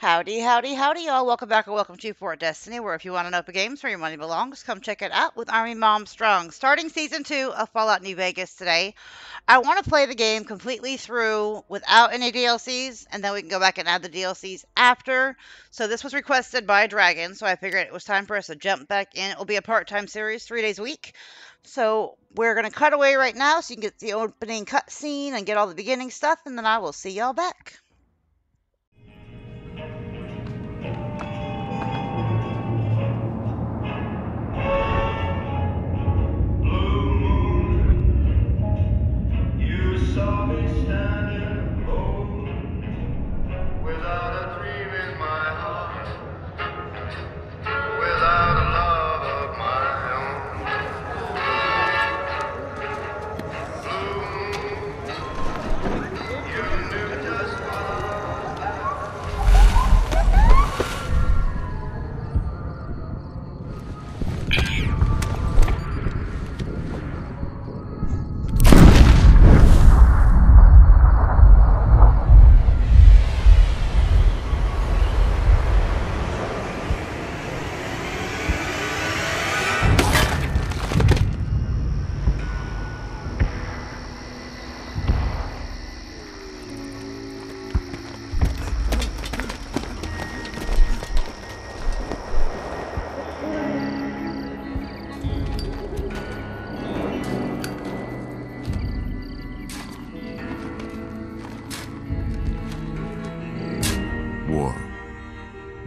Howdy, howdy, howdy, y'all. Welcome back or welcome to Fort Destiny, where if you want to know the games where your money belongs, come check it out with ArmyMomStrong. Starting Season 2 of Fallout New Vegas today. I want to play the game completely through without any DLCs, and then we can go back and add the DLCs after. So this was requested by Dragon, so I figured it was time for us to jump back in. It will be a part-time series, 3 days a week. So we're going to cut away right now so you can get the opening cutscene and get all the beginning stuff, and then I will see y'all back. Saw me standing alone, without a dream in my heart, without a love of my own. Blue moon, you knew just what I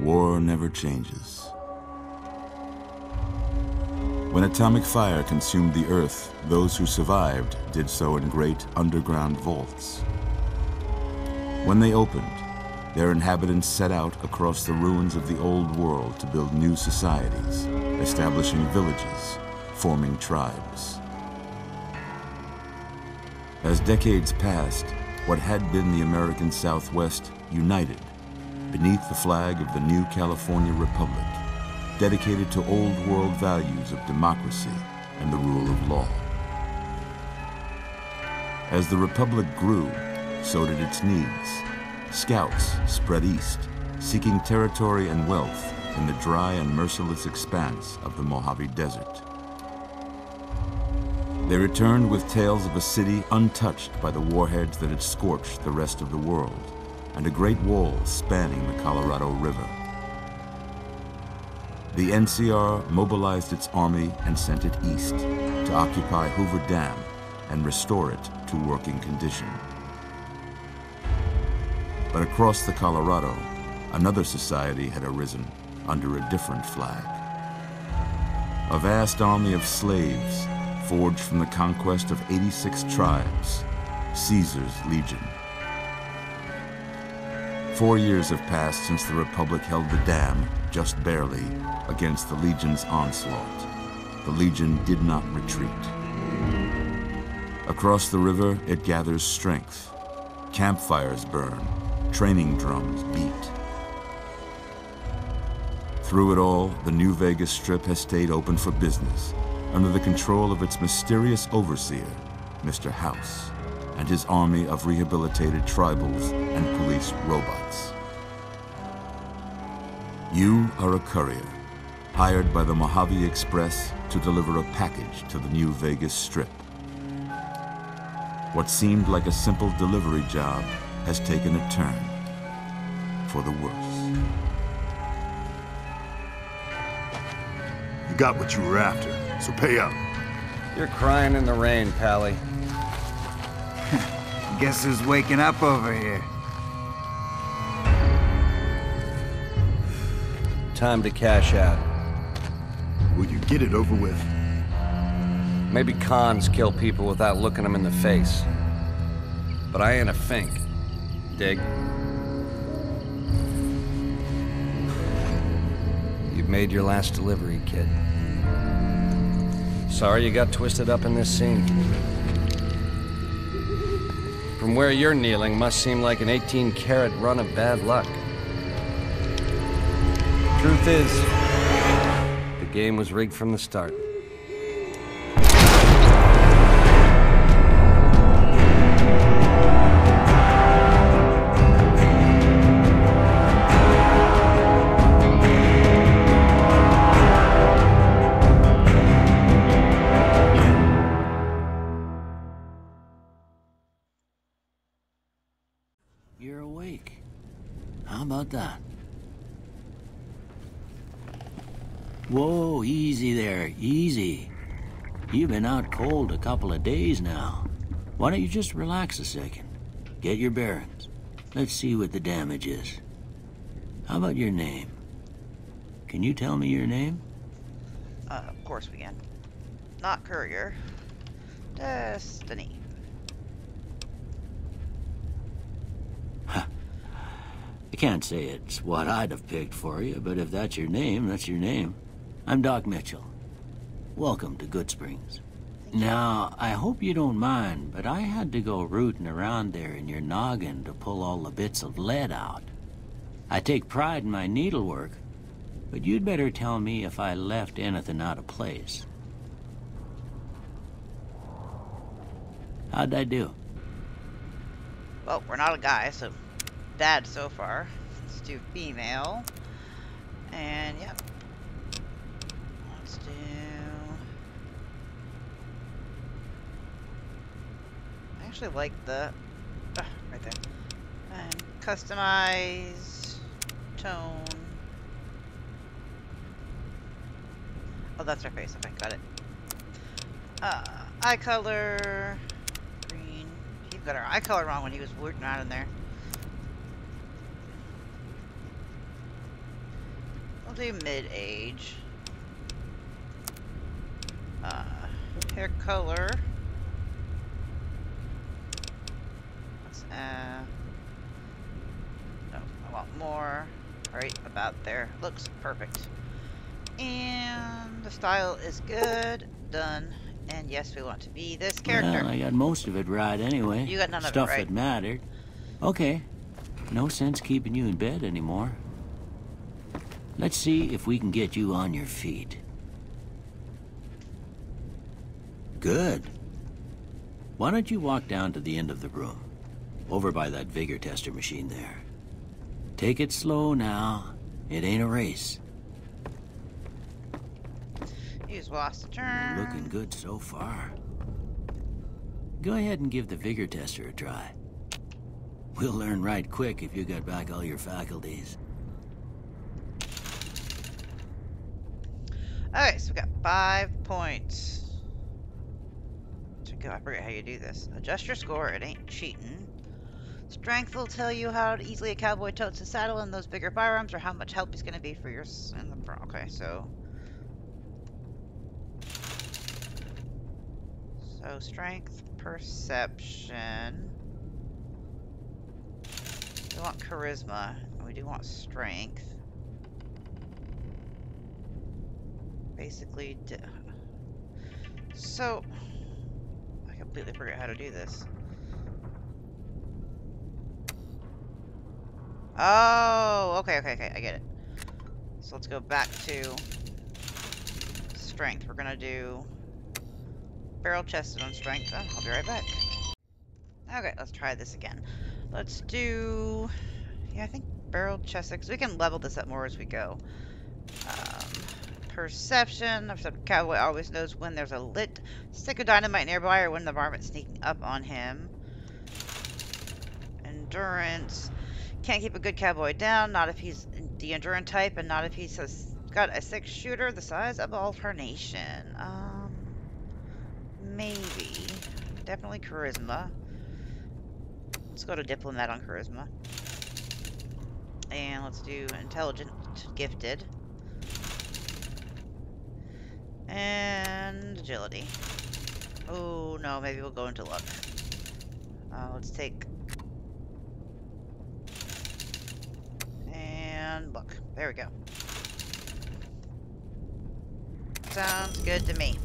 War never changes. When atomic fire consumed the Earth, those who survived did so in great underground vaults. When they opened, their inhabitants set out across the ruins of the old world to build new societies, establishing villages, forming tribes. As decades passed, what had been the American Southwest united beneath the flag of the new California Republic, dedicated to old world values of democracy and the rule of law. As the Republic grew, so did its needs. Scouts spread east, seeking territory and wealth in the dry and merciless expanse of the Mojave Desert. They returned with tales of a city untouched by the warheads that had scorched the rest of the world, and a great wall spanning the Colorado River. The NCR mobilized its army and sent it east to occupy Hoover Dam and restore it to working condition. But across the Colorado, another society had arisen under a different flag. A vast army of slaves forged from the conquest of 86 tribes, Caesar's Legion. 4 years have passed since the Republic held the dam, just barely, against the Legion's onslaught. The Legion did not retreat. Across the river, it gathers strength. Campfires burn, training drums beat. Through it all, the New Vegas Strip has stayed open for business, under the control of its mysterious overseer, Mr. House, and his army of rehabilitated tribals and police robots. You are a courier, hired by the Mojave Express to deliver a package to the New Vegas Strip. What seemed like a simple delivery job has taken a turn for the worse. You got what you were after, so pay up. You're crying in the rain, Pally. Guess who's waking up over here? Time to cash out. Will you get it over with? Maybe cons kill people without looking them in the face. But I ain't a fink. Dig? You've made your last delivery, kid. Sorry you got twisted up in this scene. From where you're kneeling must seem like an 18-carat run of bad luck. Truth is, the game was rigged from the start. Whoa, easy there, easy. You've been out cold a couple of days now. Why don't you just relax a second? Get your bearings. Let's see what the damage is. How about your name? Can you tell me your name? Of course we can. Not Courier. Destiny. I can't say it's what I'd have picked for you, but if that's your name, that's your name. I'm Doc Mitchell. Welcome to Good Springs. Now, I hope you don't mind, but I had to go rooting around there in your noggin to pull all the bits of lead out. I take pride in my needlework, but you'd better tell me if I left anything out of place. How'd I do? Well, we're not a guy, so bad so far. Let's do female. And yep. Let's do... I actually like the... right there. And customize... tone... Oh, that's her face. Okay, got it. Eye color... green. He got our eye color wrong when he was rooting around in there. We'll do mid-age. Hair color. Let's, no, I want more. Right about there. Looks perfect. And the style is good. Done. And yes, we want to be this character. Well, I got most of it right anyway. You got none of it Stuff right. that mattered. Okay. No sense keeping you in bed anymore. Let's see if we can get you on your feet. Good. Why don't you walk down to the end of the room? Over by that vigor tester machine there. Take it slow now. It ain't a race. Use lost turn. Looking good so far. Go ahead and give the vigor tester a try. We'll learn right quick if you got back all your faculties. Okay, so we got 5 points. I forget how you do this. Adjust your score, it ain't cheating. Strength will tell you how easily a cowboy totes his saddle in those bigger firearms or how much help he's going to be for your... Okay, so... So, strength, perception... We want charisma, and we do want strength. Basically, so... I completely forgot how to do this. Oh, okay, I get it. So let's go back to strength. We're gonna do barrel chested on strength. Oh, I'll be right back. Okay, let's try this again. Let's do, yeah, I think barrel chested, because we can level this up more as we go. Perception. The cowboy always knows when there's a lit stick of dynamite nearby or when the varmint's sneaking up on him. Endurance. Can't keep a good cowboy down, not if he's the endurance type, and not if he's got a 6-shooter the size of alternation. Maybe. Definitely charisma. Let's go to diplomat on charisma. And let's do intelligent, gifted. And agility. Oh no, maybe we'll go into luck. Let's take... And luck. There we go. Sounds good to me.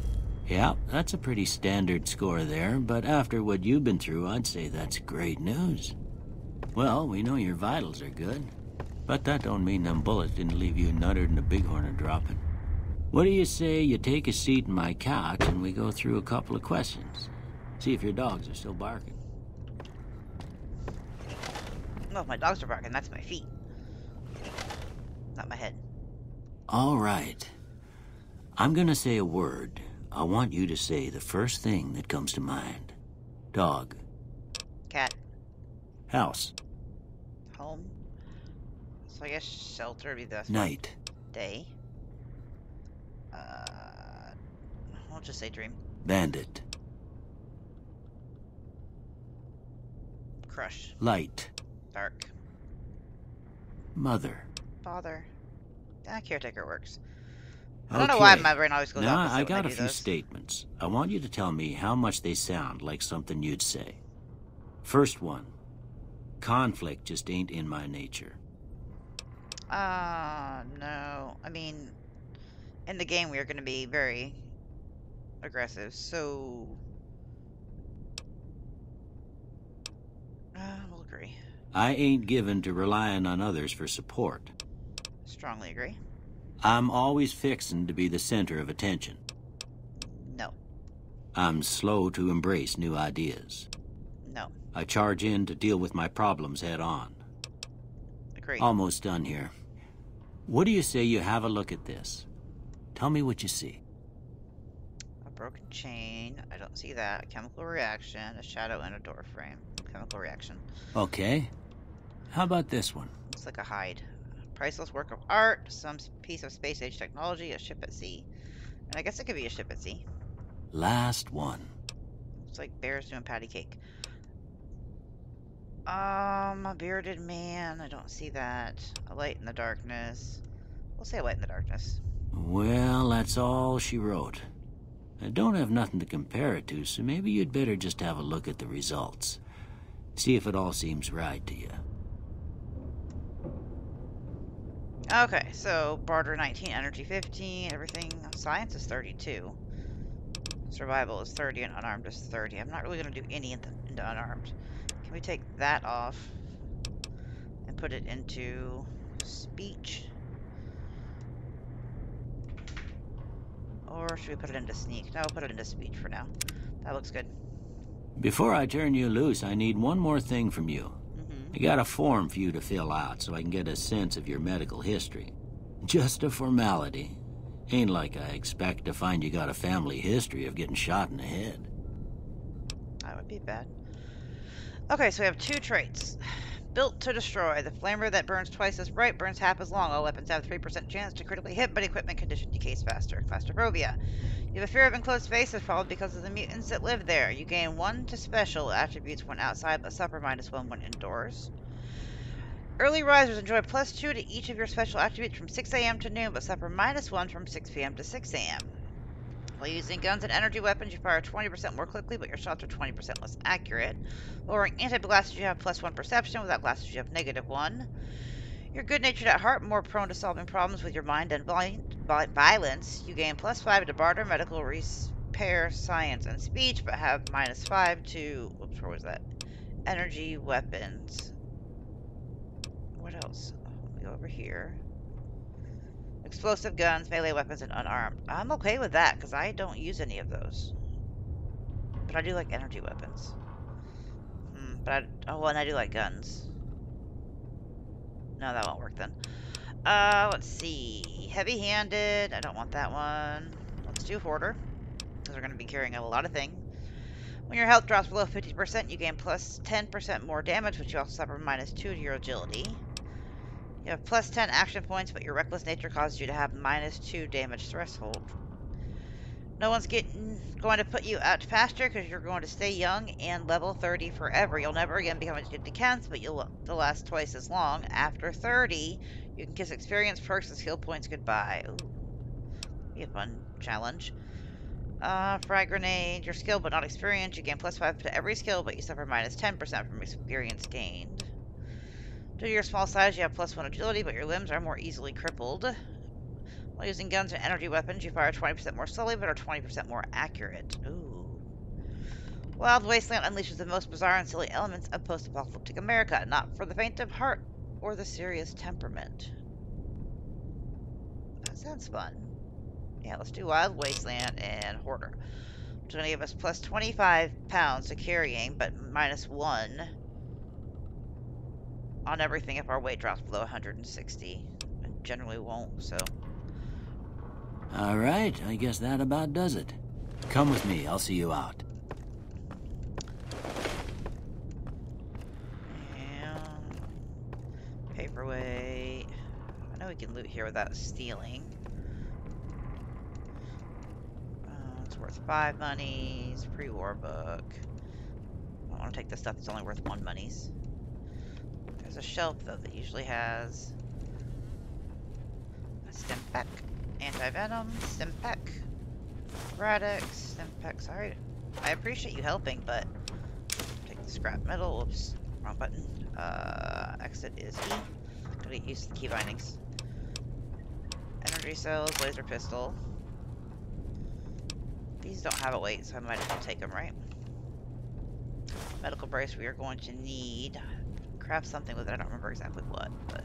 Yeah, that's a pretty standard score there, but after what you've been through, I'd say that's great news. Well, we know your vitals are good, but that don't mean them bullets didn't leave you nuttered and a bighorn are dropping. What do you say you take a seat in my couch and we go through a couple of questions? See if your dogs are still barking. Well, if my dogs are barking, that's my feet. Not my head. All right. I'm gonna say a word. I want you to say the first thing that comes to mind. Dog. Cat. House. Home. So I guess shelter would be the Night. day. Uh, I'll just say dream. Bandit. Crush. Light. Dark. Mother. Father. Caretaker works. I don't know why Okay. my brain always goes Now, opposite I when I got a do few those. statements. I want you to tell me how much they sound like something you'd say. First one. Conflict just ain't in my nature. No. I mean, in the game we are going to be very aggressive, so... we'll agree. I ain't given to relying on others for support. Strongly agree. I'm always fixin' to be the center of attention. No. I'm slow to embrace new ideas. No. I charge in to deal with my problems head on. Agree. Almost done here. What do you say you have a look at this? Tell me what you see. A broken chain. I don't see that. A chemical reaction. A shadow and a door frame. Chemical reaction. Okay. How about this one? Looks like a hide. Priceless work of art. Some piece of space age technology. A ship at sea. And I guess it could be a ship at sea. Last one. Looks like bears doing patty cake. A bearded man. I don't see that. A light in the darkness. We'll say a light in the darkness. Well, that's all she wrote. I don't have nothing to compare it to, so maybe you'd better just have a look at the results. See if it all seems right to you. Okay, so barter 19, energy 15, everything. Science is 32. Survival is 30 and unarmed is 30. I'm not really going to do any into unarmed. Can we take that off and put it into speech? Or should we put it into sneak? No, we'll put it into speech for now. That looks good. Before I turn you loose, I need one more thing from you. Mm-hmm. I got a form for you to fill out so I can get a sense of your medical history. Just a formality. Ain't like I expect to find you got a family history of getting shot in the head. That would be bad. Okay, so we have two traits. Built to destroy. The flamer that burns twice as bright burns half as long. All weapons have 3% chance to critically hit, but equipment condition decays faster. Claustrophobia. You have a fear of enclosed spaces, probably because of the mutants that live there. You gain 1 to special attributes when outside, but suffer -1 when indoors. Early risers enjoy +2 to each of your special attributes from 6 a.m. to noon, but suffer -1 from 6 p.m. to 6 a.m. While using guns and energy weapons, you fire 20% more quickly, but your shots are 20% less accurate. Wearing anti-glasses, you have +1 perception. Without glasses, you have -1. You're good-natured at heart, more prone to solving problems with your mind and violence. You gain +5 to barter, medical, repair, science, and speech, but have -5 to... Whoops, where was that? Energy, weapons. What else? Let me go over here. Explosive guns, melee weapons, and unarmed. I'm okay with that, because I don't use any of those. But I do like energy weapons. Oh, and I do like guns. No, that won't work then. Let's see. Heavy-handed. I don't want that one. Let's do Hoarder, because we're going to be carrying a lot of things. When your health drops below 50%, you gain +10% more damage, which you also suffer -2 to your agility. You have +10 action points, but your reckless nature causes you to have -2 damage threshold. No one's going to put you out faster because you're going to stay young and level 30 forever. You'll never again become addicted to cans, but you'll last twice as long. After 30, you can kiss experience, perks, and skill points goodbye. Ooh, be a fun challenge. Frag grenade, your skill but not experience. You gain +5 to every skill, but you suffer -10% from experience gained. Due to your small size, you have +1 agility, but your limbs are more easily crippled. While using guns and energy weapons, you fire 20% more slowly, but are 20% more accurate. Ooh. Wild Wasteland unleashes the most bizarre and silly elements of post-apocalyptic America, not for the faint of heart or the serious temperament. That sounds fun. Yeah, let's do Wild Wasteland and Hoarder. It's going to give us +25 pounds to carrying, but -1 on everything if our weight drops below 160. It generally won't, so... All right, I guess that about does it. Come with me, I'll see you out. And... paperweight. I know we can loot here without stealing. worth 5 monies. Pre-war book. I don't want to take the stuff that's only worth 1 monies. There's a shelf, though, that usually has a stim pack, anti-venom, stim pack, Radix, stim pack. Sorry, I appreciate you helping, but take the scrap metal. Oops, wrong button. Exit is E. Gotta get used to the key bindings. Energy cells, laser pistol. These don't have a weight, so I might as well take them, right? Medical brace we are going to need. Craft something with it. I don't remember exactly what, but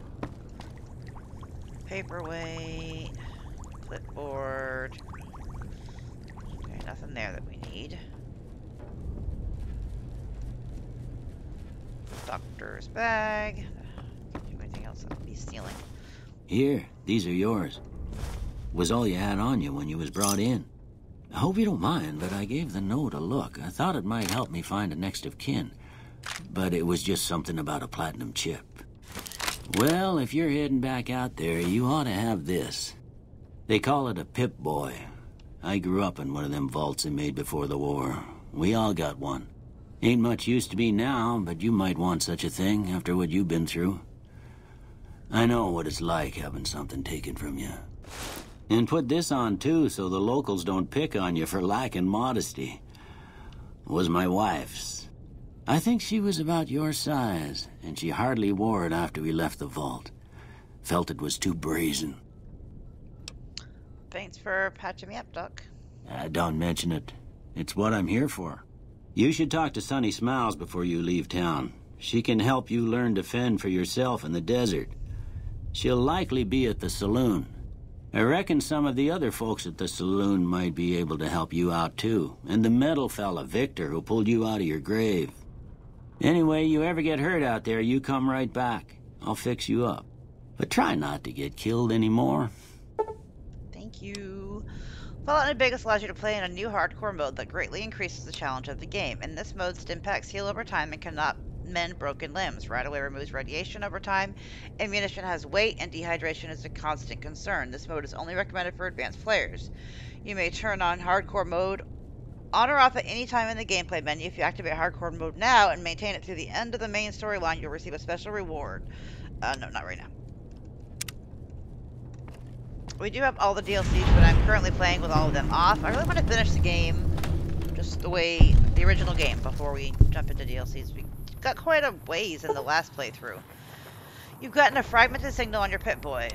paperweight, clipboard. Okay, nothing there that we need. Doctor's bag. Can't do anything else that would be stealing. Here, these are yours. Was all you had on you when you was brought in. I hope you don't mind, but I gave the note a look. I thought it might help me find a next of kin. But it was just something about a platinum chip. Well, if you're heading back out there, you ought to have this. They call it a Pip-Boy. I grew up in one of them vaults they made before the war. We all got one. Ain't much use to be now, but you might want such a thing after what you've been through. I know what it's like having something taken from you. And put this on, too, so the locals don't pick on you for lacking modesty. It was my wife's. I think she was about your size, and she hardly wore it after we left the vault. Felt it was too brazen. Thanks for patching me up, Doc. Don't mention it. It's what I'm here for. You should talk to Sunny Smiles before you leave town. She can help you learn to fend for yourself in the desert. She'll likely be at the saloon. I reckon some of the other folks at the saloon might be able to help you out, too. And the metal fella, Victor, who pulled you out of your grave. Anyway, you ever get hurt out there, you come right back. I'll fix you up. But try not to get killed anymore. Thank you. Fallout New Vegas allows you to play in a new hardcore mode that greatly increases the challenge of the game. In this mode, stim packs heal over time and cannot mend broken limbs. Right away removes radiation over time. Ammunition has weight, and dehydration is a constant concern. This mode is only recommended for advanced players. You may turn on hardcore mode on or off at any time in the gameplay menu. If you activate hardcore mode now and maintain it through the end of the main storyline, you'll receive a special reward. No, not right now. We do have all the DLCs, but I'm currently playing with all of them off. I really want to finish the game just the way the original game before we jump into DLCs. We got quite a ways in the last playthrough. You've gotten a fragmented signal on your Pip-Boy.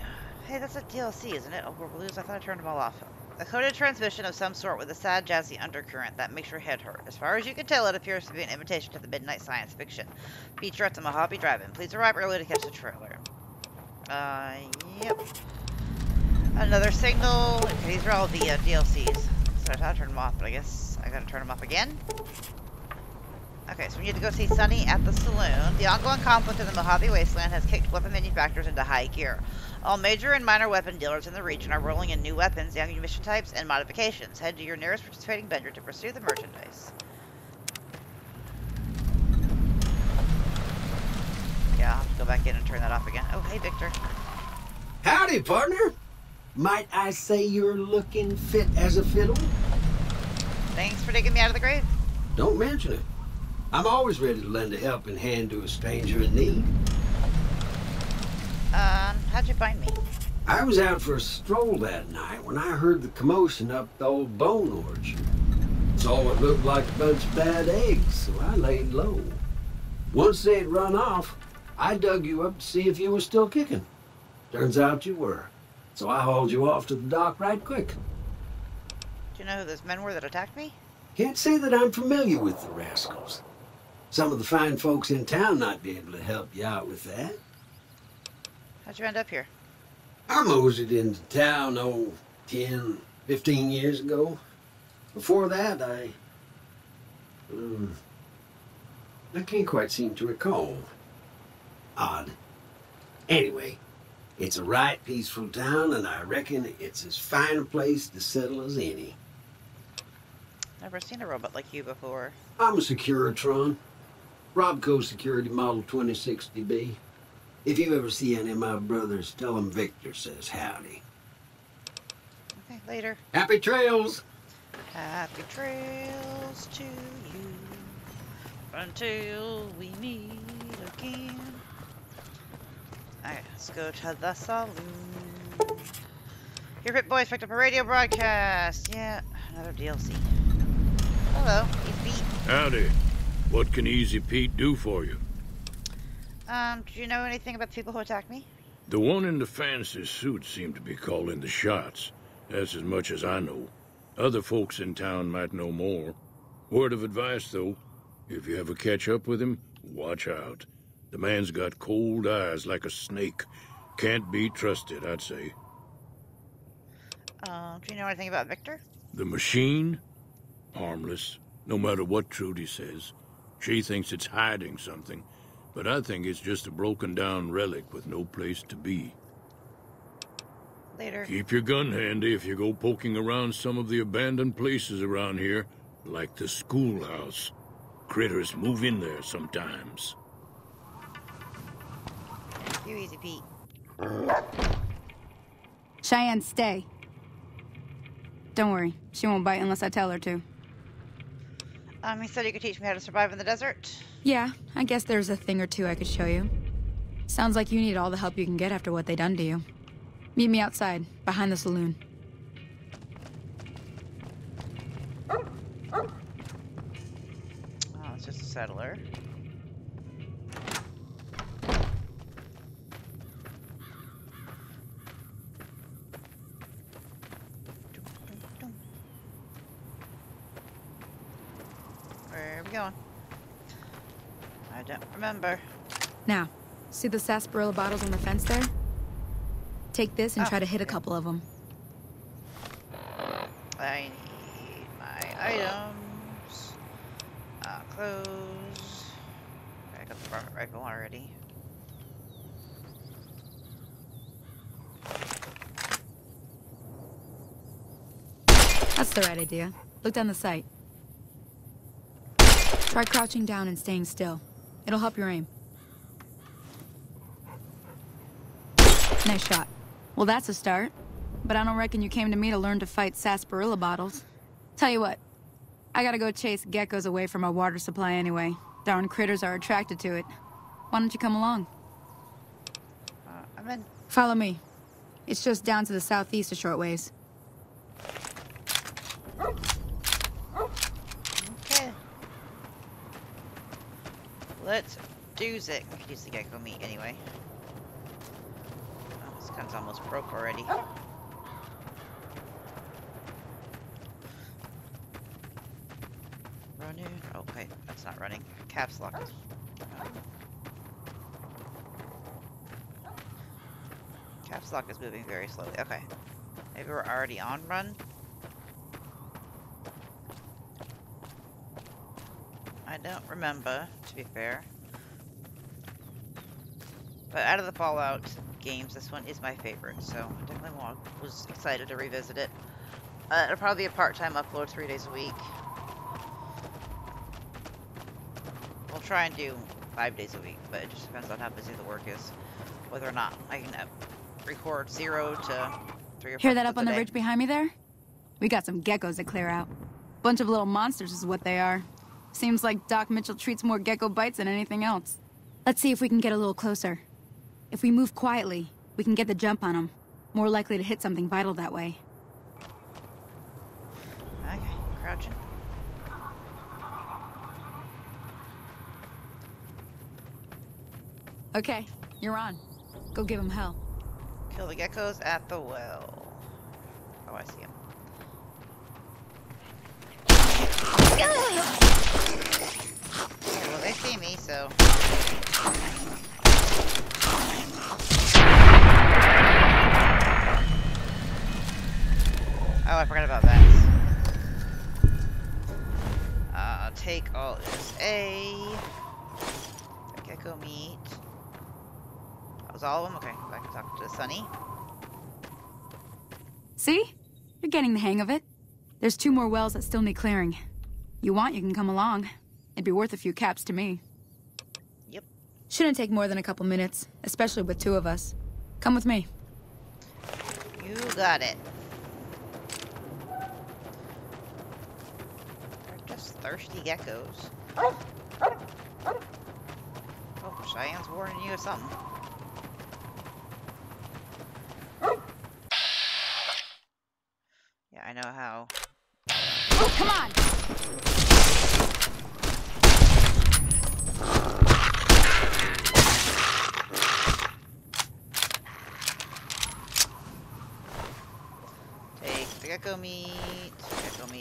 Hey, that's a DLC, isn't it? Oh, we're blues. I thought I turned them all off. A coded transmission of some sort with a sad, jazzy undercurrent that makes your head hurt. As far as you can tell, it appears to be an invitation to the midnight science fiction feature at the Mojave Drive-In. Please arrive early to catch the trailer. Yep. Another signal. Okay, these are all the DLCs. So I thought I turned them off, but I guess I gotta turn them off again. Okay, so we need to go see Sunny at the saloon. The ongoing conflict in the Mojave Wasteland has kicked weapon manufacturers into high gear. All major and minor weapon dealers in the region are rolling in new weapons, ammunition types, and modifications. Head to your nearest participating vendor to pursue the merchandise. Yeah, I'll have to go back in and turn that off again. Oh, hey, Victor. Howdy, partner. Might I say you're looking fit as a fiddle? Thanks for digging me out of the grave. Don't mention it. I'm always ready to lend a helping hand to a stranger in need. How'd you find me? I was out for a stroll that night when I heard the commotion up the old bone orchard. Saw what looked like a bunch of bad eggs, so I laid low. Once they'd run off, I dug you up to see if you were still kicking. Turns out you were. So I hauled you off to the dock right quick. Do you know who those men were that attacked me? Can't say that I'm familiar with the rascals. Some of the fine folks in town might be able to help you out with that. How'd you end up here? I moseyed into town, 10, 15 years ago. Before that, I can't quite seem to recall. Odd. Anyway, it's a right peaceful town, and I reckon it's as fine a place to settle as any. Never seen a robot like you before. I'm a Securitron. Robco Security Model 2060B. If you ever see any of my brothers, tell them Victor says howdy. Okay, later. Happy trails! Happy trails to you until we meet again. Alright, let's go to the saloon. Your Pit Boys picked up a radio broadcast. Yeah, another DLC. Hello, Easy Pete. Howdy. What can Easy Pete do for you? Do you know anything about the people who attacked me? The one in the fancy suit seemed to be calling the shots. That's as much as I know. Other folks in town might know more. Word of advice, though. If you ever catch up with him, watch out. The man's got cold eyes like a snake. Can't be trusted, I'd say. Do you know anything about Victor? The machine? Harmless, no matter what Trudy says. She thinks it's hiding something, but I think it's just a broken-down relic with no place to be. Later. Keep your gun handy if you go poking around some of the abandoned places around here, like the schoolhouse. Critters move in there sometimes. You Easy Pete. Cheyenne, stay. Don't worry, she won't bite unless I tell her to. He said you could teach me how to survive in the desert. Yeah, I guess there's a thing or two I could show you. Sounds like you need all the help you can get after what they done to you. Meet me outside, behind the saloon. Oh, it's just a settler. Where are we going? I don't remember. Now, see the sarsaparilla bottles on the fence there? Take this and Oh, try to hit a couple of them. I need my items. Clothes. I got the varmint rifle already. That's the right idea. Look down the sight. Try crouching down and staying still. It'll help your aim. Nice shot. Well, that's a start. But I don't reckon you came to me to learn to fight sarsaparilla bottles. Tell you what, I gotta go chase geckos away from our water supply anyway. Darn critters are attracted to it. Why don't you come along? I'm in. Follow me. It's just down to the southeast a short ways. Okay. Let's do it. I could use the gecko meat anyway. Oh, this gun's almost broke already. Running. Okay, that's not running. Caps lock. Caps lock is moving very slowly. Okay. Maybe we're already on run. I don't remember, to be fair. But out of the Fallout games, this one is my favorite, so I definitely was excited to revisit it. It'll probably be a part-time upload 3 days a week. We'll try and do 5 days a week, but it just depends on how busy the work is. Whether or not I can record 0 to 3 or 4 Hear that up on the day. ridge behind me there? We got some geckos to clear out. Bunch of little monsters is what they are. Seems like Doc Mitchell treats more gecko bites than anything else. Let's see if we can get a little closer. If we move quietly, we can get the jump on them. More likely to hit something vital that way. Okay, crouching. Okay, you're on. Go give them hell. Kill the geckos at the well. Oh, I see him. Okay, well, they see me, so... Oh, I forgot about that. Take all this A. Gecko meat. That was all of them? Okay, I can talk to Sunny. See? You're getting the hang of it. There's 2 more wells that still need clearing. You want, you can come along. It'd be worth a few caps to me. Yep. Shouldn't take more than a couple minutes, especially with 2 of us. Come with me. You got it. thirsty geckos. Oh, Cheyenne's warning you of something. Yeah, I know how. Oh, come on! Take the gecko meat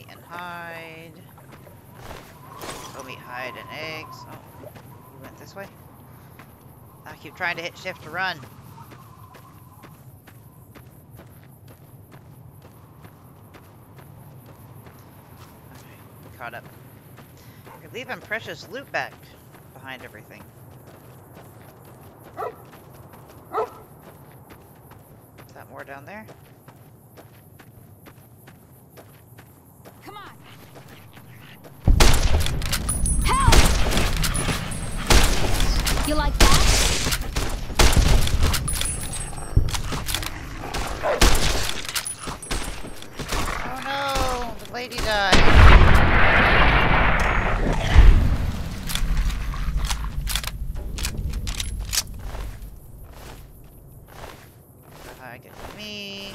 and hide. Gecko meat, hide, and eggs. Oh, you went this way? I keep trying to hit shift to run. Okay, caught up. You're leaving precious loot back behind everything. Is that more down there? Come on! Help! You like that? Oh no! The lady died. I get me.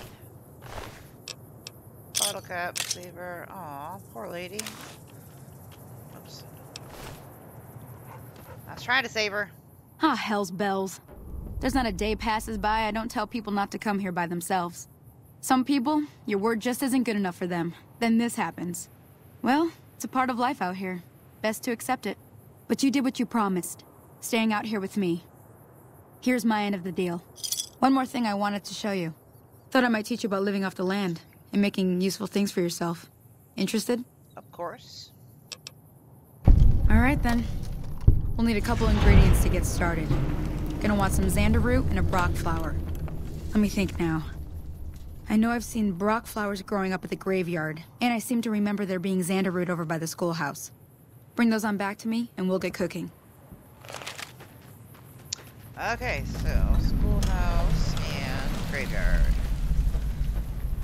Bottle cap, saver. Aw, poor lady. Oops. I was trying to save her. Ah, hell's bells. There's not a day passes by I don't tell people not to come here by themselves. Some people, your word just isn't good enough for them. Then this happens. Well, it's a part of life out here. Best to accept it. But you did what you promised. Staying out here with me. Here's my end of the deal. One more thing I wanted to show you. Thought I might teach you about living off the land and making useful things for yourself. Interested? Of course. Alright then. We'll need a couple ingredients to get started. Gonna want some xander root and a brock flower. Let me think now. I know I've seen brock flowers growing up at the graveyard, and I seem to remember there being xander root over by the schoolhouse. Bring those on back to me, and we'll get cooking. Okay, so schoolhouse and graveyard.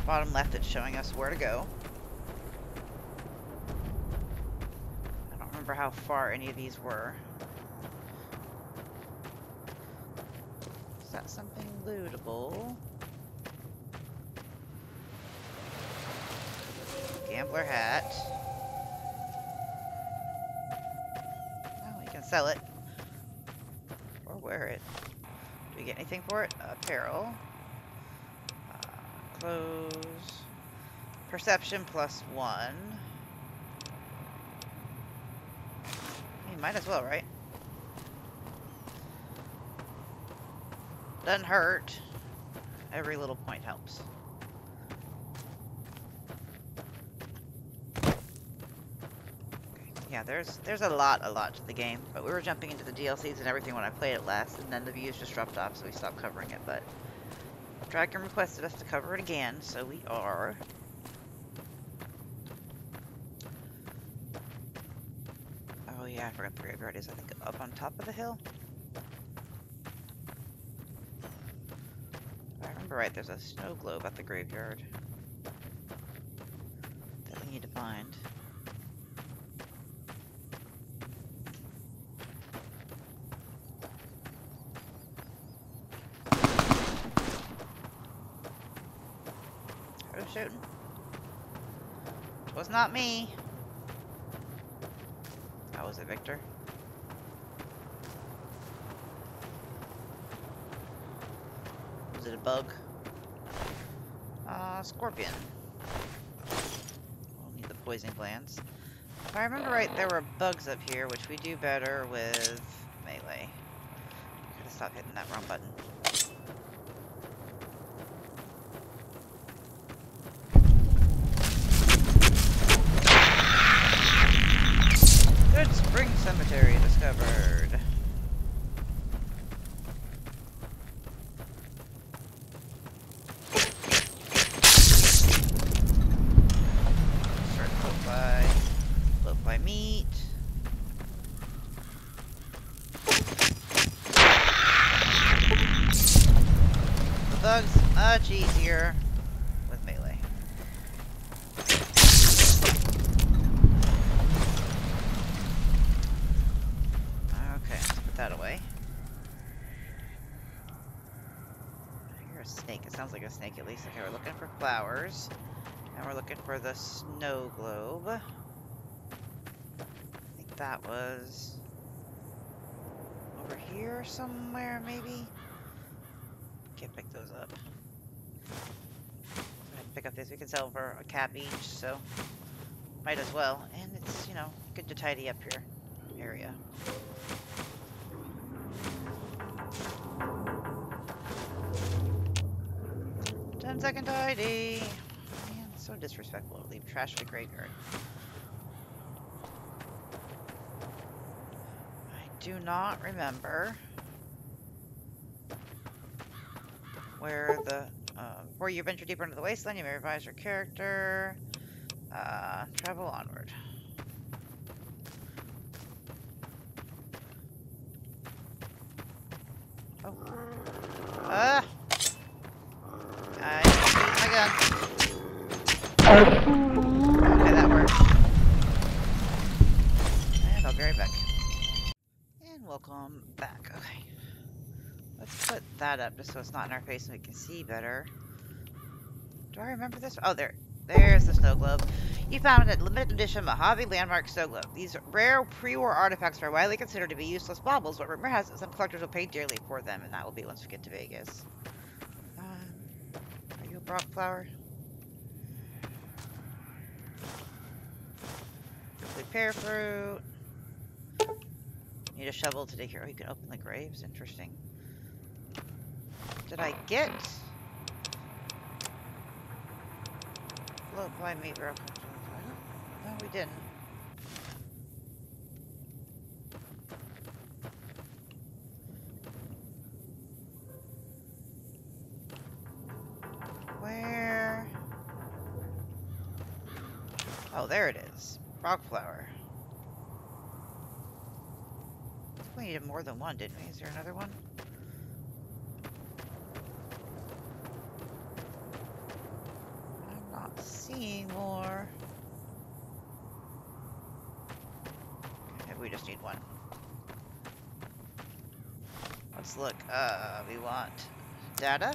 Bottom left, it's showing us where to go. I don't remember how far any of these were. Is that something lootable? Gambler hat. Oh, you can sell it. Or wear it. Do we get anything for it? Apparel. Clothes. Perception +1. You might as well, right? Doesn't hurt. Every little point helps. Yeah, there's a lot to the game, but we were jumping into the DLCs and everything when I played it last, and then the views just dropped off, so we stopped covering it, but Dragon requested us to cover it again, so we are. Oh yeah, I forgot the graveyard is, I think, up on top of the hill. If I remember right, there's a snow globe at the graveyard that we need to find. Who's shooting? It was not me. How was it, Victor? Was it a bug? Scorpion. We'll need the poison glands. If I remember right, there were bugs up here, which we do better with melee. Gotta stop hitting that wrong button. Good Spring Cemetery discovered. Start float by meat. The bugs much easier with melee. Sounds like a snake at least. Okay, we're looking for flowers. And we're looking for the snow globe. I think that was over here somewhere, maybe? Can't pick those up. I'm gonna pick up these. We can sell for a cap each, so might as well. And it's, you know, good to tidy up your area. Second tidy. Man, it's so disrespectful to leave trash in the graveyard. I do not remember where the before you venture deeper into the wasteland, you may revise your character. Travel onward. Oh. I used my gun. Okay, that worked. And I'll be right back. And welcome back. Okay. Let's put that up just so it's not in our face and we can see better. Do I remember this? Oh, there's the snow globe. You found a limited edition Mojave landmark snow globe. These rare pre-war artifacts are widely considered to be useless baubles, but rumor has it some collectors will pay dearly for them, and that will be once we get to Vegas. Are you a Brock flower? Good pear fruit. Need a shovel to dig here. Oh, you can open the graves. Interesting. Did I get? Look, why me, bro? No, we didn't. Where? Oh, there it is. Rock flower. I think we needed more than one, didn't we? Is there another one? I'm not seeing more. Maybe we just need one. Let's look. We want data.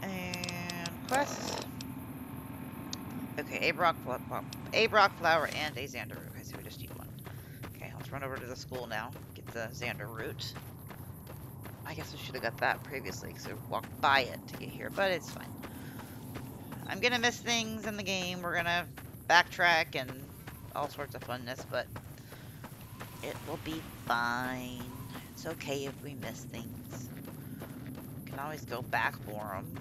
And quests. Okay, a Brock flower and a Xander root. Okay, so we just need one. Okay, let's run over to the school now. Get the Xander root. I guess we should have got that previously because we walked by it to get here, but it's fine. I'm gonna miss things in the game. We're gonna backtrack and all sorts of funness, but it will be fine. It's okay if we miss things. We can always go back for them.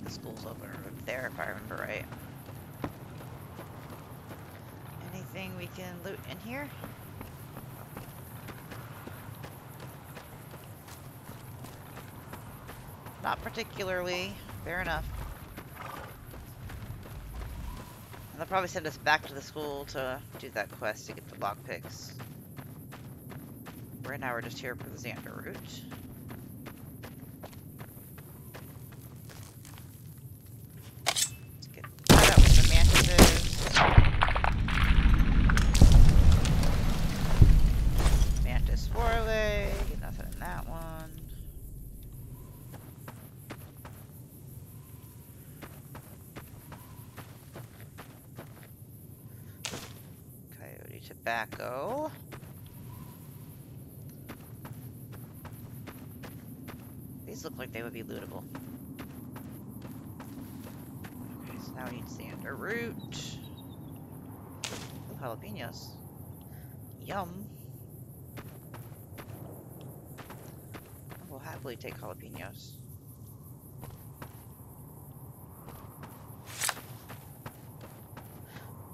The school's over there, if I remember right. Anything we can loot in here? Not particularly. Fair enough. And they'll probably send us back to the school to do that quest to get the lockpicks. Right now we're just here for the Xander route. Let's get that out with the mantises. Mantis four-leg. Nothing in that one. Tobacco. These look like they would be lootable. Okay, so now we need Xander root. Ooh, jalapenos. Yum. I will happily take jalapenos.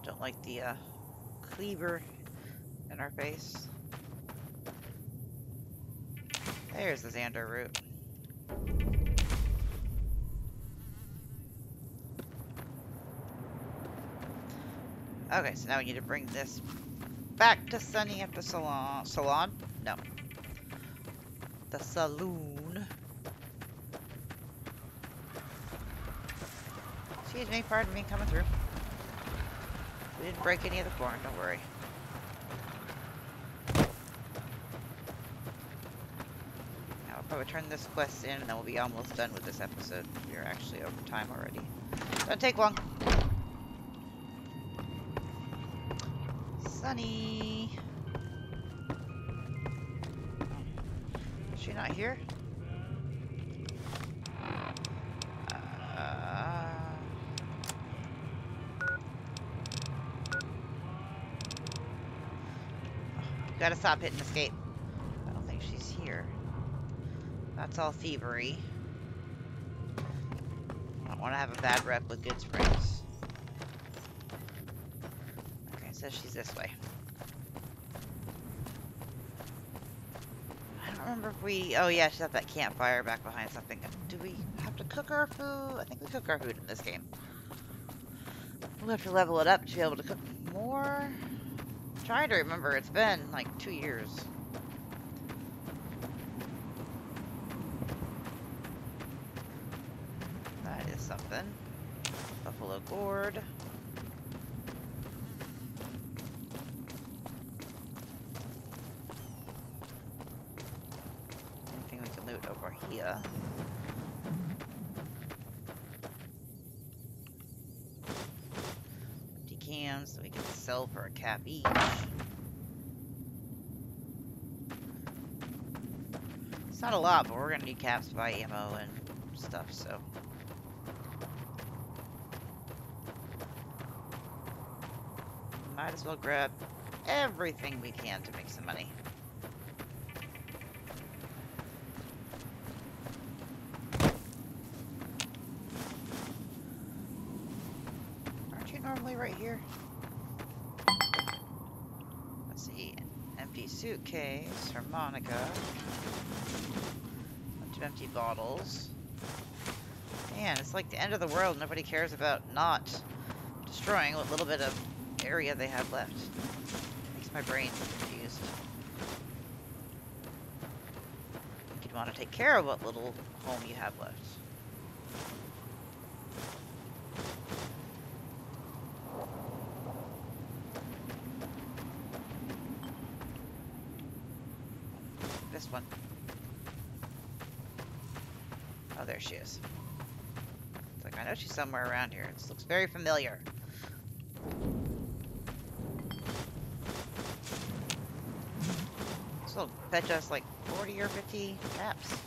Don't like the cleaver in our face. There's the Xander root. Okay, so now we need to bring this back to Sunny at the salon. No. The saloon. Excuse me, pardon me, coming through. We didn't break any of the corn, don't worry. Probably turn this quest in, and then we'll be almost done with this episode. We're actually over time already. Don't take long. Sunny. Is she not here? Gotta stop hitting escape. I don't think she's here. That's all thievery. I don't want to have a bad rep with Goodsprings. Okay, so she's this way. I don't remember if we... Oh yeah, she's at that campfire back behind something. Do we have to cook our food? I think we cook our food in this game. We'll have to level it up to be able to cook more. I'm trying to remember. It's been like 2 years. That is something. Buffalo gourd. Anything we can loot over here. Empty cans that we can sell for a cap each. It's not a lot, but we're gonna need caps to buy ammo and stuff, so. Might as well grab everything we can to make some money. Aren't you normally right here? Let's see. Empty suitcase, harmonica. Bunch of empty bottles. Man, it's like the end of the world. Nobody cares about not destroying what little bit of area they have left. Makes my brain confused. You'd want to take care of what little home you have left. This one. Oh, there she is. It's like, I know she's somewhere around here. This looks very familiar. This will fetch us like 40 or 50 caps.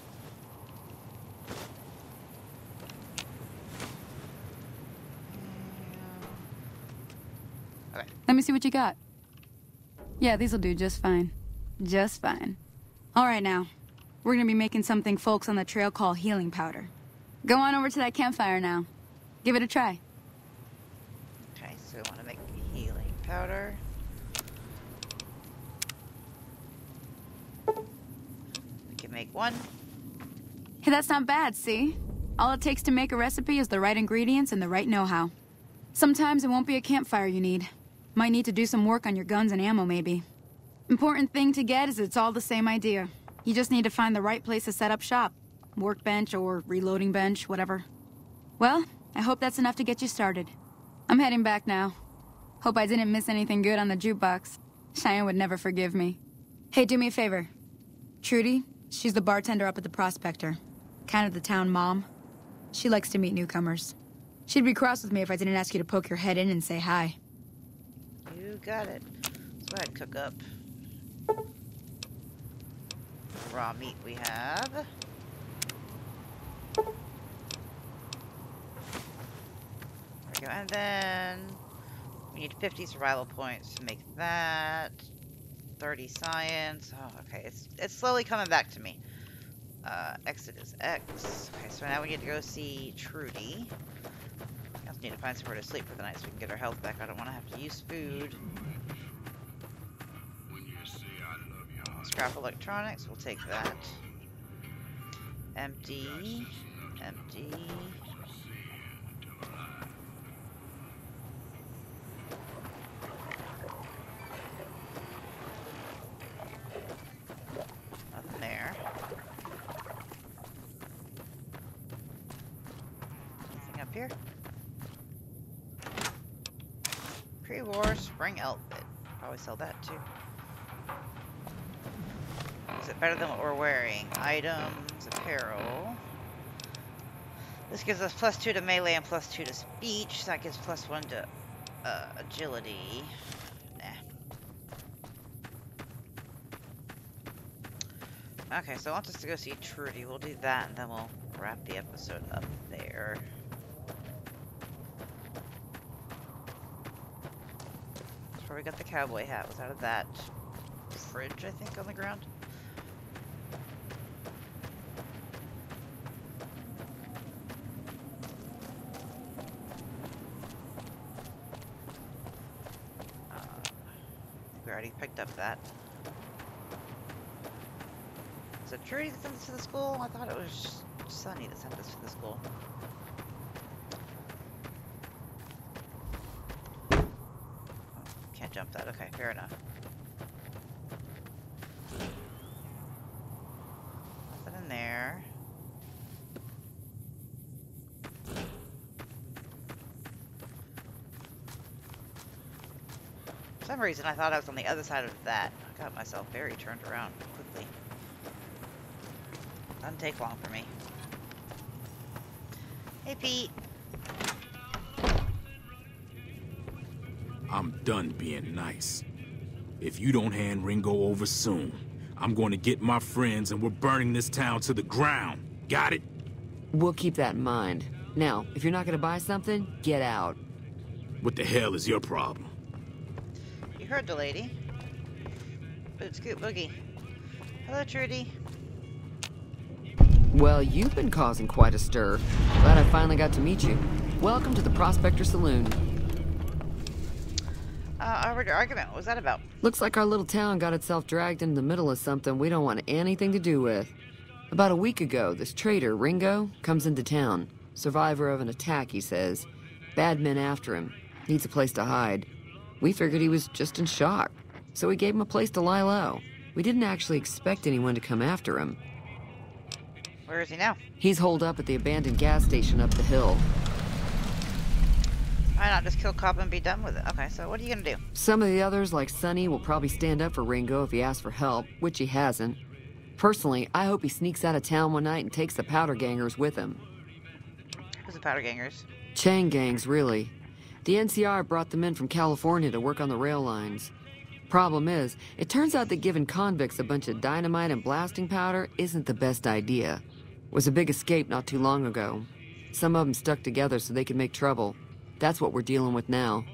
Okay. Let me see what you got. Yeah, these'll do just fine. Just fine. All right, now. We're gonna be making something folks on the trail call healing powder. Go on over to that campfire now. Give it a try. Okay, so we want to make healing powder. We can make one. Hey, that's not bad, see? All it takes to make a recipe is the right ingredients and the right know-how. Sometimes it won't be a campfire you need. Might need to do some work on your guns and ammo, maybe. Important thing to get is it's all the same idea. You just need to find the right place to set up shop. Workbench or reloading bench, whatever. Well, I hope that's enough to get you started. I'm heading back now. Hope I didn't miss anything good on the jukebox. Cheyenne would never forgive me. Hey, do me a favor. Trudy, she's the bartender up at the Prospector. Kind of the town mom. She likes to meet newcomers. She'd be cross with me if I didn't ask you to poke your head in and say hi. You got it. Let's go ahead and cook up. Raw meat we have. There we go. And then we need 50 survival points to make that. 30 science. Oh, okay. It's slowly coming back to me. Exit is X. Okay, so now we need to go see Trudy. I also need to find somewhere to sleep for the night so we can get our health back. I don't want to have to use food. Scrap electronics, we'll take that. Empty. Empty. Nothing there. Anything up here? Pre-war spring outfit. Probably sell that too. it better than what we're wearing. Items, apparel. This gives us +2 to melee and +2 to speech. So that gives +1 to agility. Nah. Okay, so I want us to go see Trudy. We'll do that, and then we'll wrap the episode up there. That's where we got the cowboy hat. Was out of that fridge, I think, on the ground. We already picked up that. Is it Trudy that sent us to the school? I thought it was Sunny that sent us to the school. Oh, can't jump that. Okay, fair enough. Nothing in there. For some reason, I thought I was on the other side of that. I got myself very turned around quickly. Doesn't take long for me. Hey, Pete. I'm done being nice. If you don't hand Ringo over soon, I'm going to get my friends and we're burning this town to the ground. Got it? We'll keep that in mind. Now, if you're not going to buy something, get out. What the hell is your problem? You heard the lady. Boot scoot boogie. Hello, Trudy. Well, you've been causing quite a stir. Glad I finally got to meet you. Welcome to the Prospector Saloon. I heard your argument. What was that about? Looks like our little town got itself dragged into the middle of something we don't want anything to do with. About a week ago, this traitor, Ringo, comes into town. Survivor of an attack, he says. Bad men after him. Needs a place to hide. We figured he was just in shock, so we gave him a place to lie low. We didn't actually expect anyone to come after him. Where is he now? He's holed up at the abandoned gas station up the hill. Why not just kill Cop and be done with it? Okay, so what are you gonna do? Some of the others, like Sonny, will probably stand up for Ringo if he asks for help, which he hasn't. Personally, I hope he sneaks out of town one night and takes the powder gangers with him. Who's the powder gangers? Chain gangs, really. The NCR brought them in from California to work on the rail lines. Problem is, it turns out that giving convicts a bunch of dynamite and blasting powder isn't the best idea. It was a big escape not too long ago. Some of them stuck together so they could make trouble. That's what we're dealing with now.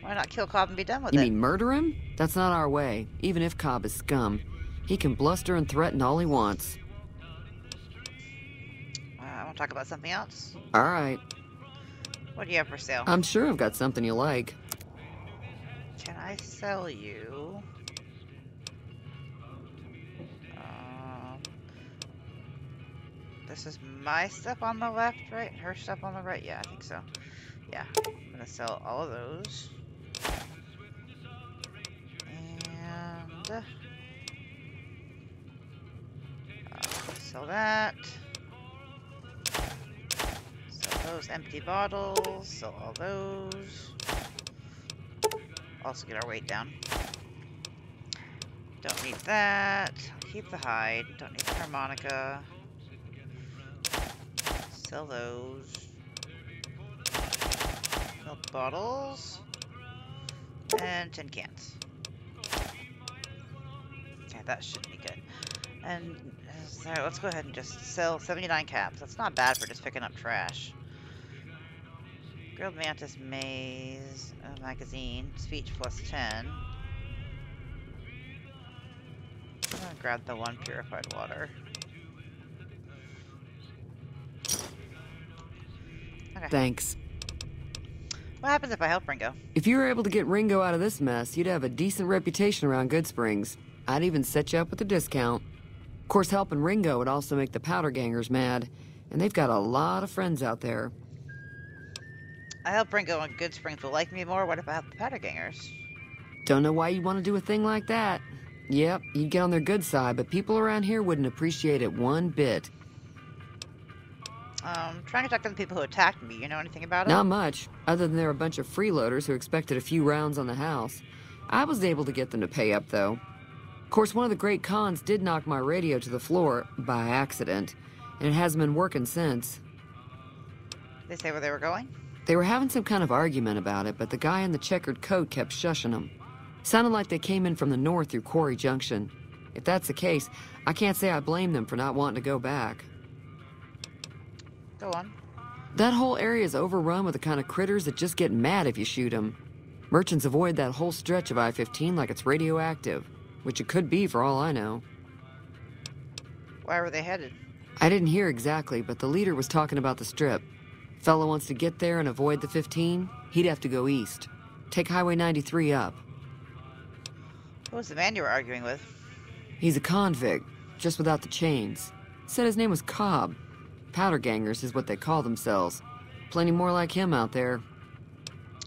Why not kill Cobb and be done with it? You mean murder him? That's not our way, even if Cobb is scum. He can bluster and threaten all he wants. I want to talk about something else. All right. What do you have for sale? I'm sure I've got something you like. Can I sell you? This is my stuff on the left, right? Her stuff on the right? Yeah, I think so. Yeah, I'm gonna sell all of those. And sell that. Sell those empty bottles. Sell all those. Also get our weight down. Don't need that. Keep the hide. Don't need the harmonica. Sell those. Milk bottles. And tin cans. Okay, that should be good. And so let's go ahead and just sell 79 caps. That's not bad for just picking up trash. Grilled mantis maze, magazine, speech +10. I'm gonna grab the one purified water. Okay. Thanks. What happens if I help Ringo? If you were able to get Ringo out of this mess, you'd have a decent reputation around Good Springs. I'd even set you up with a discount. Of course, helping Ringo would also make the powder gangers mad, and they've got a lot of friends out there. I hope Ringo and Good Springs will like me more. What if I help the powder gangers? Don't know why you'd want to do a thing like that. Yep, you'd get on their good side, but people around here wouldn't appreciate it one bit. Trying to talk to the people who attacked me. You know anything about it? Not much, other than they're a bunch of freeloaders who expected a few rounds on the house. I was able to get them to pay up, though. Of course, one of the great cons did knock my radio to the floor by accident, and it hasn't been working since. They say where they were going? They were having some kind of argument about it, but the guy in the checkered coat kept shushing them. Sounded like they came in from the north through Quarry Junction. If that's the case, I can't say I blame them for not wanting to go back. Go on. That whole area is overrun with the kind of critters that just get mad if you shoot them. Merchants avoid that whole stretch of I-15 like it's radioactive, which it could be for all I know. Why were they headed? I didn't hear exactly, but the leader was talking about the strip. Fella wants to get there and avoid the 15, he'd have to go east. Take Highway 93 up. Who was the man you were arguing with? He's a convict, just without the chains. Said his name was Cobb. Powder gangers is what they call themselves. Plenty more like him out there.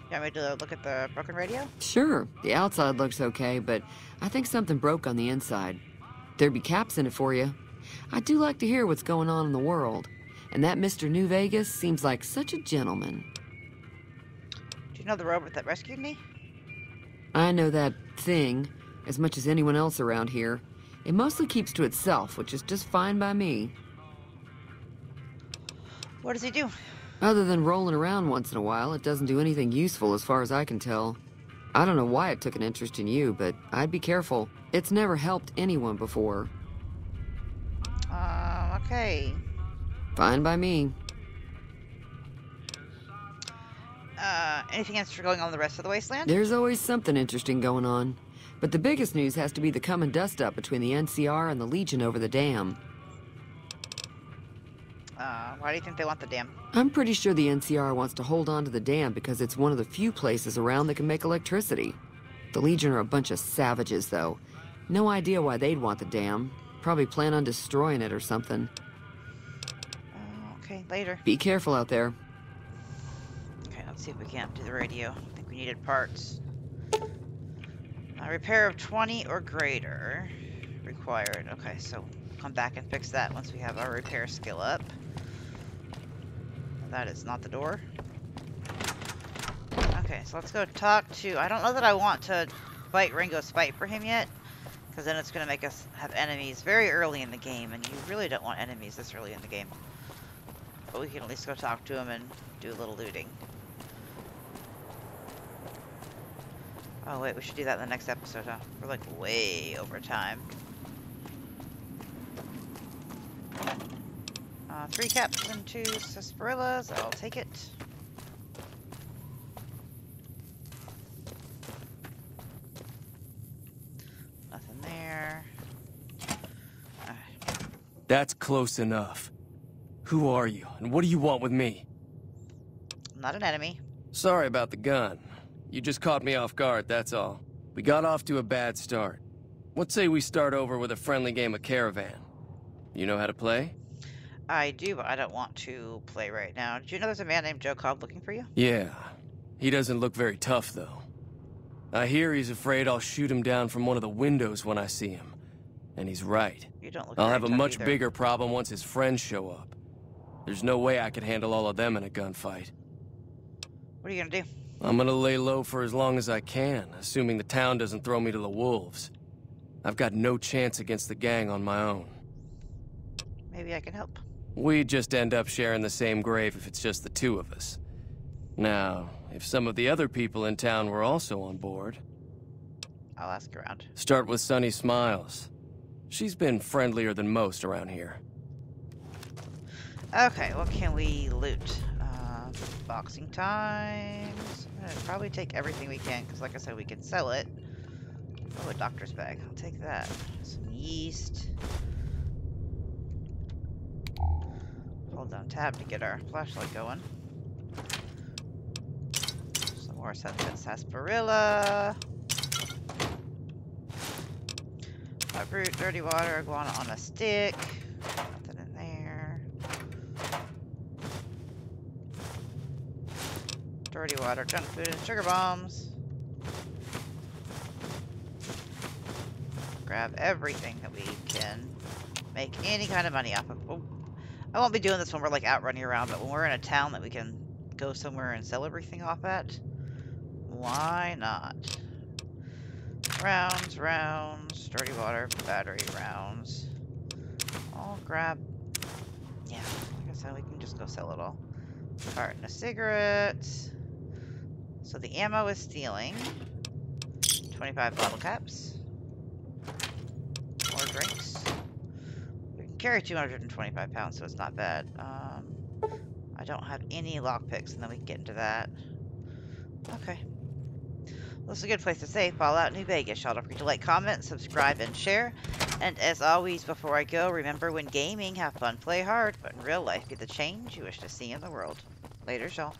You want me to look at the broken radio? Sure, the outside looks okay, but I think something broke on the inside. There'd be caps in it for you. I do like to hear what's going on in the world. And that Mr. New Vegas seems like such a gentleman. Do you know the robot that rescued me? I know that thing as much as anyone else around here. It mostly keeps to itself, which is just fine by me. What does he do? Other than rolling around once in a while, it doesn't do anything useful as far as I can tell. I don't know why it took an interest in you, but I'd be careful. It's never helped anyone before. Okay. Fine by me. Anything else for going on the rest of the wasteland? There's always something interesting going on. But the biggest news has to be the come and dust up between the NCR and the Legion over the dam. Why do you think they want the dam? I'm pretty sure the NCR wants to hold on to the dam because it's one of the few places around that can make electricity. The Legion are a bunch of savages, though. No idea why they'd want the dam. Probably plan on destroying it or something. Okay, later. Be careful out there. Okay, let's see if we can't do the radio. I think we needed parts. Repair of 20 or greater required. Okay, so come back and fix that once we have our repair skill up. That is not the door. Okay, so let's go talk to... I don't know that I want to fight Ringo's fight for him yet, because then it's going to make us have enemies very early in the game, and you really don't want enemies this early in the game. But we can at least go talk to him and do a little looting. Oh wait, we should do that in the next episode, huh? We're like way over time. 3 caps and 2 sarsaparillas. I'll take it. Nothing there. Alright. That's close enough. Who are you, and what do you want with me? I'm not an enemy. Sorry about the gun. You just caught me off guard, that's all. We got off to a bad start. Let's say we start over with a friendly game of Caravan. You know how to play? I do, but I don't want to play right now. Did you know there's a man named Joe Cobb looking for you? Yeah. He doesn't look very tough, though. I hear he's afraid I'll shoot him down from one of the windows when I see him. And he's right. You don't look I'll very have a tough much either. bigger problem once his friends show up. There's no way I could handle all of them in a gunfight. What are you gonna do? I'm gonna lay low for as long as I can, assuming the town doesn't throw me to the wolves. I've got no chance against the gang on my own. Maybe I can help. We'd just end up sharing the same grave if it's just the two of us. Now, if some of the other people in town were also on board... I'll ask around. Start with Sunny Smiles. She's been friendlier than most around here. Okay, what can we loot? Boxing times. I'm gonna probably take everything we can, because like I said, we can sell it. Oh, a doctor's bag. I'll take that. Some yeast. Hold down tab to get our flashlight going. Some more sunset sarsaparilla. Fruit, dirty water, iguana on a stick. Nothing in there. Dirty water, junk food, and sugar bombs. Grab everything that we can make any kind of money off of. Oh, I won't be doing this when we're like out running around, but when we're in a town that we can go somewhere and sell everything off at, why not? Rounds, dirty water, battery rounds. I'll grab, yeah, I guess we can just go sell it all. Carton of cigarettes. So the ammo is stealing. 25 bottle caps. More drinks. We can carry 225 pounds, so it's not bad. I don't have any lockpicks, and then we can get into that. Okay. Well, this is a good place to say Fallout New Vegas. Y'all don't forget to like, comment, subscribe, and share. And as always, before I go, remember when gaming, have fun, play hard, but in real life, get the change you wish to see in the world. Later, y'all.